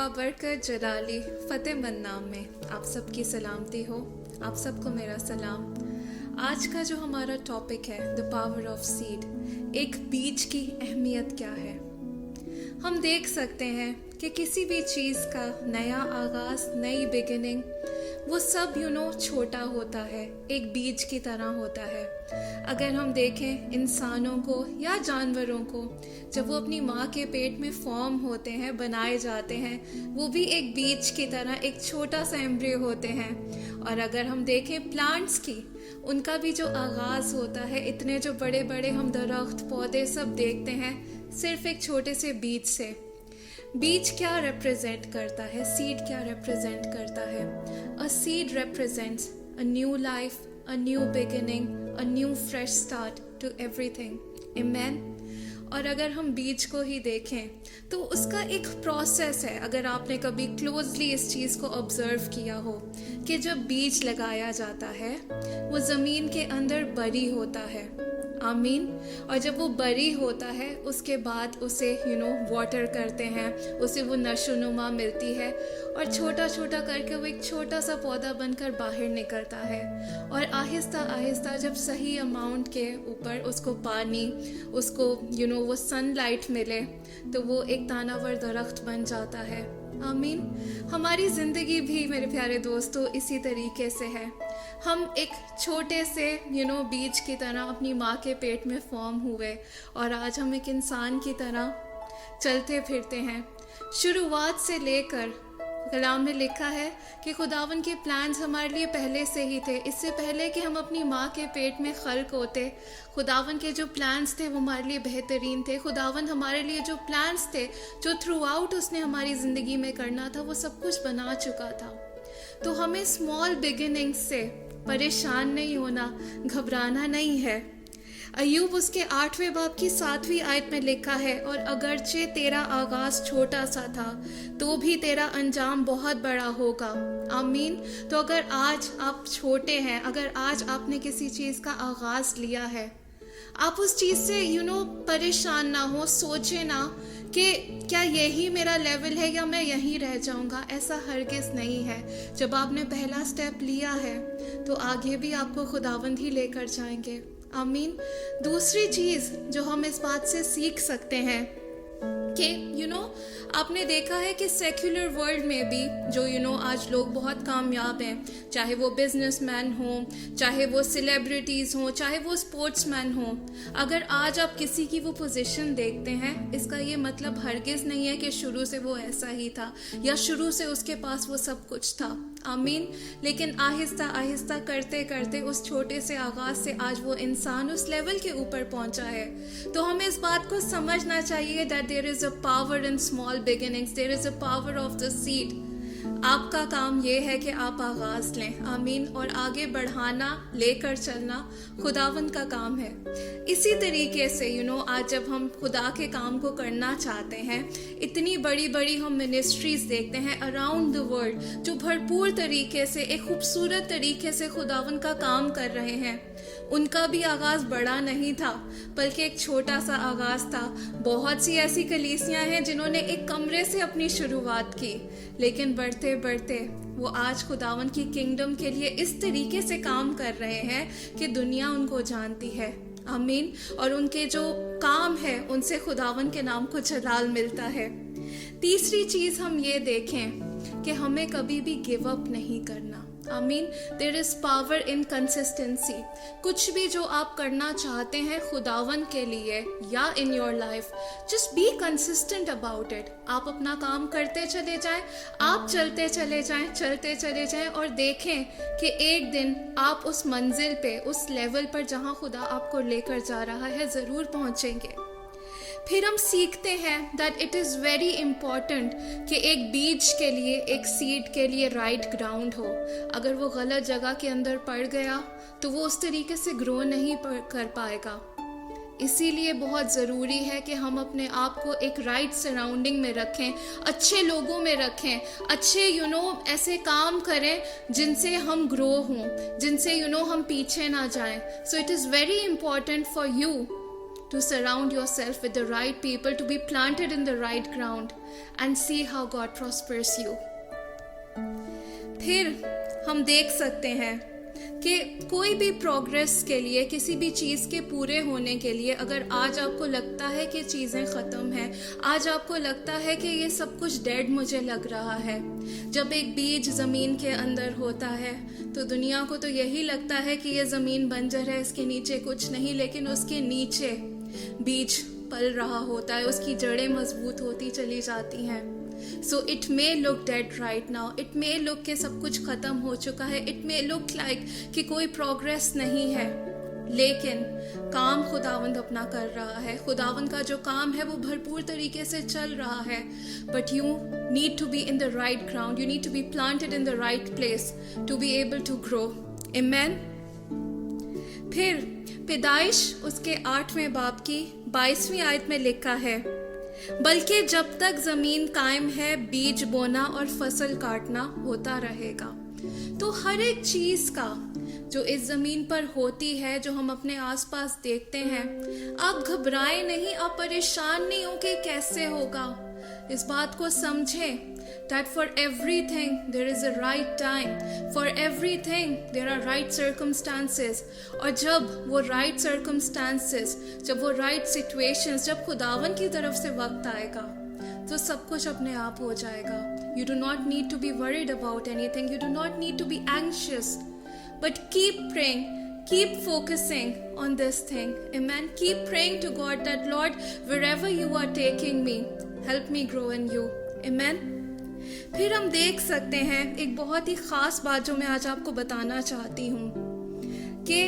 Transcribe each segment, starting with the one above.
बाबरकत जलाली फ़तेह मन्नाम में आप सबकी सलामती हो। आप सबको मेरा सलाम। आज का जो हमारा टॉपिक है द पावर ऑफ सीड, एक बीज की अहमियत क्या है। हम देख सकते हैं कि किसी भी चीज़ का नया आगाज़, नई बिगिनिंग, वो सब छोटा होता है, एक बीज की तरह होता है। अगर हम देखें इंसानों को या जानवरों को, जब वो अपनी माँ के पेट में फॉर्म होते हैं, बनाए जाते हैं, वो भी एक बीज की तरह एक छोटा सा एम्ब्रियो होते हैं। और अगर हम देखें प्लांट्स की, उनका भी जो आगाज़ होता है, इतने जो बड़े बड़े हम दरख्त पौधे सब देखते हैं, सिर्फ एक छोटे से बीज से। बीज क्या रिप्रेजेंट करता है, सीड क्या रिप्रेजेंट करता है। A seed represents a new life, a new beginning, a new fresh start to everything. Amen. और अगर हम बीज को ही देखें तो उसका एक प्रोसेस है। अगर आपने कभी क्लोजली इस चीज़ को ऑब्जर्व किया हो कि जब बीज लगाया जाता है वो ज़मीन के अंदर बरी होता है, आमीन। और जब वो बरी होता है उसके बाद उसे वाटर करते हैं, उसे वो नशोनुमा मिलती है और छोटा छोटा करके वो एक छोटा सा पौधा बनकर बाहर निकलता है। और आहिस्ता आहिस्ता जब सही अमाउंट के ऊपर उसको पानी, उसको वो सनलाइट मिले तो वो एक तानावर दरख्त बन जाता है, आमीन। हमारी ज़िंदगी भी मेरे प्यारे दोस्तों इसी तरीके से है। हम एक छोटे से बीज की तरह अपनी माँ के पेट में फॉर्म हुए और आज हम एक इंसान की तरह चलते फिरते हैं। शुरुआत से लेकर कलाम में लिखा है कि खुदावन के प्लान्स हमारे लिए पहले से ही थे। इससे पहले कि हम अपनी माँ के पेट में खल्क होते, खुदावन के जो प्लान्स थे वो हमारे लिए बेहतरीन थे। खुदावन हमारे लिए जो प्लान्स थे, जो थ्रू आउट उसने हमारी ज़िंदगी में करना था, वो सब कुछ बना चुका था। तो हमें स्मॉल बिगिनिंग से परेशान नहीं होना, घबराना नहीं है। अय्यूब उसके 8वें बाब की 7वीं आयत में लिखा है, और अगरचे तेरा आगाज़ छोटा सा था तो भी तेरा अंजाम बहुत बड़ा होगा, आमीन। तो अगर आज आप छोटे हैं, अगर आज आपने किसी चीज़ का आगाज़ लिया है, आप उस चीज़ से परेशान ना हो, सोचे ना कि क्या यही मेरा लेवल है या मैं यहीं रह जाऊंगा। ऐसा हरगिज़ नहीं है। जब आपने पहला स्टेप लिया है तो आगे भी आपको खुदावंद ही लेकर जाएंगे, आमीन। दूसरी चीज़ जो हम इस बात से सीख सकते हैं कि आपने देखा है कि सेक्युलर वर्ल्ड में भी जो आज लोग बहुत कामयाब हैं, चाहे वो बिजनेसमैन हों, चाहे वो सेलिब्रिटीज़ हों, चाहे वो स्पोर्ट्समैन हों, अगर आज आप किसी की वो पोजीशन देखते हैं, इसका ये मतलब हरगिज़ नहीं है कि शुरू से वो ऐसा ही था या शुरू से उसके पास वो सब कुछ था, आमीन। लेकिन आहिस्ता आहिस्ता करते करते उस छोटे से आगाज़ से आज वो इंसान उस लेवल के ऊपर पहुंचा है। तो हमें इस बात को समझना चाहिए that there is a power in small beginnings, there is a power of the seed। आपका काम ये है कि आप आगाज़ लें, आमीन, और आगे बढ़ाना, लेकर चलना खुदावंद का काम है। इसी तरीके से आज जब हम खुदा के काम को करना चाहते हैं, इतनी बड़ी बड़ी हम मिनिस्ट्रीज देखते हैं अराउंड द वर्ल्ड जो भरपूर तरीके से, एक खूबसूरत तरीके से खुदावंद का काम कर रहे हैं। उनका भी आगाज़ बड़ा नहीं था बल्कि एक छोटा सा आगाज़ था। बहुत सी ऐसी कलीसियाँ हैं जिन्होंने एक कमरे से अपनी शुरुआत की, लेकिन बढ़ते बढ़ते वो आज खुदावन की किंगडम के लिए इस तरीके से काम कर रहे हैं कि दुनिया उनको जानती है, आमीन। और उनके जो काम है उनसे खुदावन के नाम को जलाल मिलता है। तीसरी चीज़ हम ये देखें कि हमें कभी भी गिव अप नहीं करना, आमीन। There is power in consistency. कुछ भी जो आप करना चाहते हैं खुदावन के लिए या in your life, just be consistent about it. आप अपना काम करते चले जाएं, आप चलते चले जाएं और देखें कि एक दिन आप उस मंजिल पे, उस लेवल पर जहां खुदा आपको लेकर जा रहा है, ज़रूर पहुंचेंगे। फिर हम सीखते हैं that it is very important कि एक बीज के लिए, एक सीड के लिए राइट ग्राउंड हो। अगर वो गलत जगह के अंदर पड़ गया तो वो उस तरीके से ग्रो नहीं कर पाएगा। इसीलिए बहुत ज़रूरी है कि हम अपने आप को एक राइट सराउंडिंग में रखें, अच्छे लोगों में रखें, अच्छे ऐसे काम करें जिनसे हम ग्रो हों, जिनसे हम पीछे ना जाएं। So it is very important for you to surround yourself with the right people, to be planted in the right ground. and see how God prospers you. फिर हम देख सकते हैं कि कोई भी प्रोग्रेस के लिए, किसी भी चीज़ के पूरे होने के लिए, अगर आज आपको लगता है कि चीज़ें ख़त्म हैं, आज आपको लगता है कि ये सब कुछ डेड मुझे लग रहा है, जब एक बीज ज़मीन के अंदर होता है तो दुनिया को तो यही लगता है कि ये ज़मीन बंजर है, इसके नीचे कुछ नहीं, लेकिन उसके नीचे बीज पल रहा होता है, उसकी जड़ें मजबूत होती चली जाती हैं. So it may look dead right now. It may look कि सब कुछ ख़त्म हो चुका है. It may look like कि कोई प्रोग्रेस नहीं है, लेकिन काम खुदावंद अपना कर रहा है. खुदावंद का जो काम है वो भरपूर तरीके से चल रहा है. But you need to be in the right ground. You need to be planted in the right place to be able to grow. Amen. फिर पैदाइश उसके 8वें बाब की 22वीं आयत में लिखा है, बल्कि जब तक जमीन कायम है बीज बोना और फसल काटना होता रहेगा. तो हर एक चीज का जो इस जमीन पर होती है, जो हम अपने आसपास देखते हैं, आप घबराएं नहीं, आप परेशान नहीं हो कि कैसे होगा. इस बात को समझें that for everything there is a right time, for everything there are right circumstances. और जब वो right circumstances, जब वो right situations, जब खुदावन की तरफ से वक्त आएगा तो सब कुछ अपने आप हो जाएगा. You do not need to be worried about anything. You do not need to be anxious. But keep praying. Keep focusing on this thing. Amen. Keep praying to God that Lord, wherever you are taking me, help me grow in you. Amen. फिर हम देख सकते हैं एक बहुत ही ख़ास बात जो मैं आज आपको बताना चाहती हूँ कि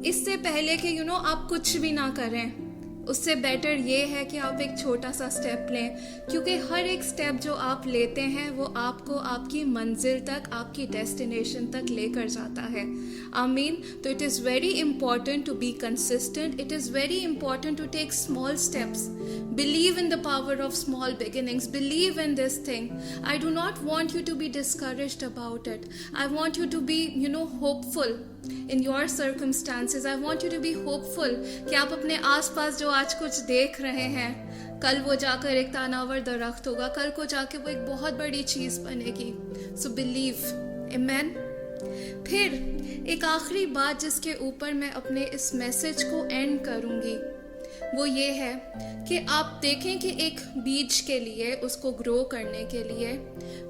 इससे पहले कि आप कुछ भी ना करें, उससे बेटर ये है कि आप एक छोटा सा स्टेप लें, क्योंकि हर एक स्टेप जो आप लेते हैं वो आपको आपकी मंजिल तक, आपकी डेस्टिनेशन तक लेकर जाता है. आमीन. तो it is very important to be consistent. It is very important to take small steps. Believe in the power of small beginnings. Believe in this thing. I do not want you to be discouraged about it. I want you to be, hopeful in your circumstances. I want you to be hopeful कि आप अपने आसपास जो आज कुछ देख रहे हैं, कल वो जाकर एक तानावर दरख्त होगा, कल को जाके वो एक बहुत बड़ी चीज़ बनेगी. So believe. Amen. फिर एक आखिरी बात जिसके ऊपर मैं अपने इस मैसेज को एंड करूँगी, वो ये है कि आप देखें कि एक बीज के लिए, उसको ग्रो करने के लिए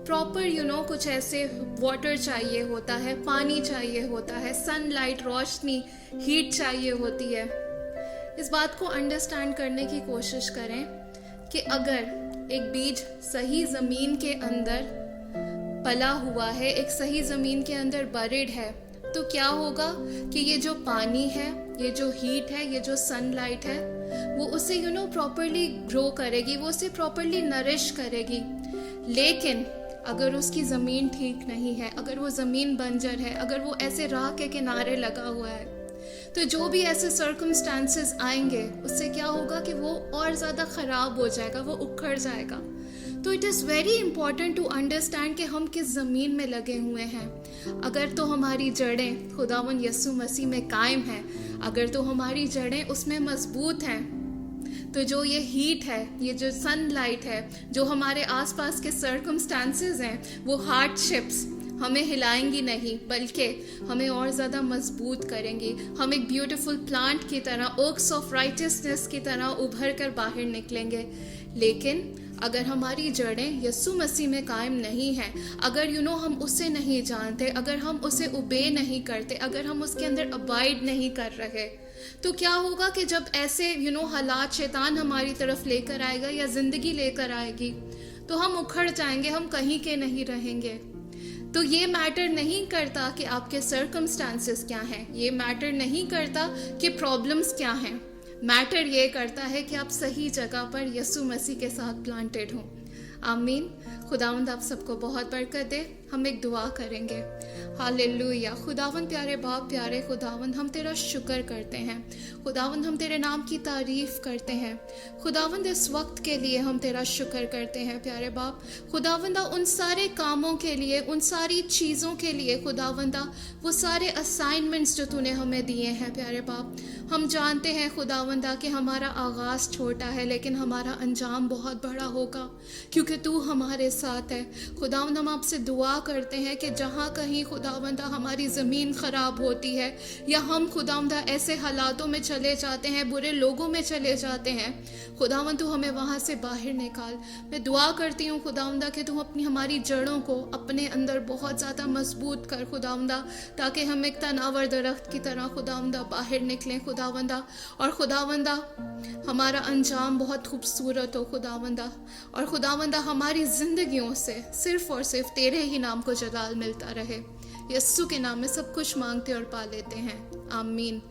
प्रॉपर कुछ ऐसे वाटर चाहिए होता है, पानी चाहिए होता है, सनलाइट, रोशनी, हीट चाहिए होती है. इस बात को अंडरस्टैंड करने की कोशिश करें कि अगर एक बीज सही ज़मीन के अंदर पला हुआ है, एक सही ज़मीन के अंदर बरिड है, तो क्या होगा कि ये जो पानी है, ये जो हीट है, ये जो सनलाइट है, वो उसे प्रॉपरली ग्रो करेगी, वो उसे प्रॉपरली नरिश करेगी. लेकिन अगर उसकी ज़मीन ठीक नहीं है, अगर वो ज़मीन बंजर है, अगर वो ऐसे राह के किनारे लगा हुआ है, तो जो भी ऐसे सर्कमस्टांसेस आएंगे उससे क्या होगा कि वो और ज़्यादा ख़राब हो जाएगा, वो उखड़ जाएगा. तो it is very important to understand कि हम किस ज़मीन में लगे हुए हैं. अगर तो हमारी जड़ें खुदावन यीशु मसीह में कायम हैं, अगर तो हमारी जड़ें उसमें मजबूत हैं, तो जो ये हीट है, ये जो सनलाइट है, जो हमारे आसपास के सर्कमस्टांसेस हैं, वो हार्डशिप्स हमें हिलाएंगी नहीं, बल्कि हमें और ज़्यादा मजबूत करेंगी. हम एक ब्यूटीफुल प्लांट की तरह, ओक्स ऑफ राइटियसनेस की तरह उभर कर बाहर निकलेंगे. लेकिन अगर हमारी जड़ें यीशु मसीह में कायम नहीं हैं, अगर हम उसे नहीं जानते, अगर हम उसे ओबे नहीं करते, अगर हम उसके अंदर अबाइड नहीं कर रहे, तो क्या होगा कि जब ऐसे हालात शैतान हमारी तरफ लेकर आएगा या ज़िंदगी लेकर आएगी, तो हम उखड़ जाएंगे, हम कहीं के नहीं रहेंगे. तो ये मैटर नहीं करता कि आपके सर्कमस्टांसेस क्या हैं, ये मैटर नहीं करता कि प्रॉब्लम्स क्या हैं. मैटर ये करता है कि आप सही जगह पर यीशु मसीह के साथ प्लांटेड हों. आमीन. खुदावंद आप सबको बहुत बरकत दे। हम एक दुआ करेंगे। हालेलुया। खुदावंद प्यारे बाप, प्यारे खुदावंद, हम तेरा शुक्र करते हैं। खुदावंद हम तेरे नाम की तारीफ करते हैं। खुदावंद इस वक्त के लिए हम तेरा शुक्र करते हैं प्यारे बाप। खुदावंदा उन सारे कामों के लिए, उन सारी चीज़ों के लिए खुदावंदा, वो सारे असाइनमेंट्स जो तूने हमें दिए हैं प्यारे बाप। हम जानते हैं खुदावंदा कि हमारा आगाज़ छोटा है लेकिन हमारा अंजाम बहुत बड़ा होगा, क्योंकि तू हमारे साथ है। खुदावंद हम आपसे दुआ करते हैं कि जहाँ कहीं खुदावंदा हमारी ज़मीन ख़राब होती है या हम खुदावंदा ऐसे हालातों में चले जाते हैं, बुरे लोगों में चले जाते हैं, खुदावंद तू हमें वहाँ से बाहर निकाल। मैं दुआ करती हूँ खुदावंदा कि तू अपनी हमारी जड़ों को अपने अंदर बहुत ज़्यादा मजबूत कर खुदावंदा, ताकि हम एक तनावर दरख्त की तरह खुदावंदा बाहर निकलें खुदावंदा, और खुदावंदा हमारा अंजाम बहुत खूबसूरत हो खुदावंदा, और खुदावंदा हमारी ज़िंदगियों से सिर्फ़ और सिर्फ तेरे ही नाम को जलाल मिलता रहे। यस्सु के नाम में सब कुछ मांगते और पा लेते हैं, आमीन।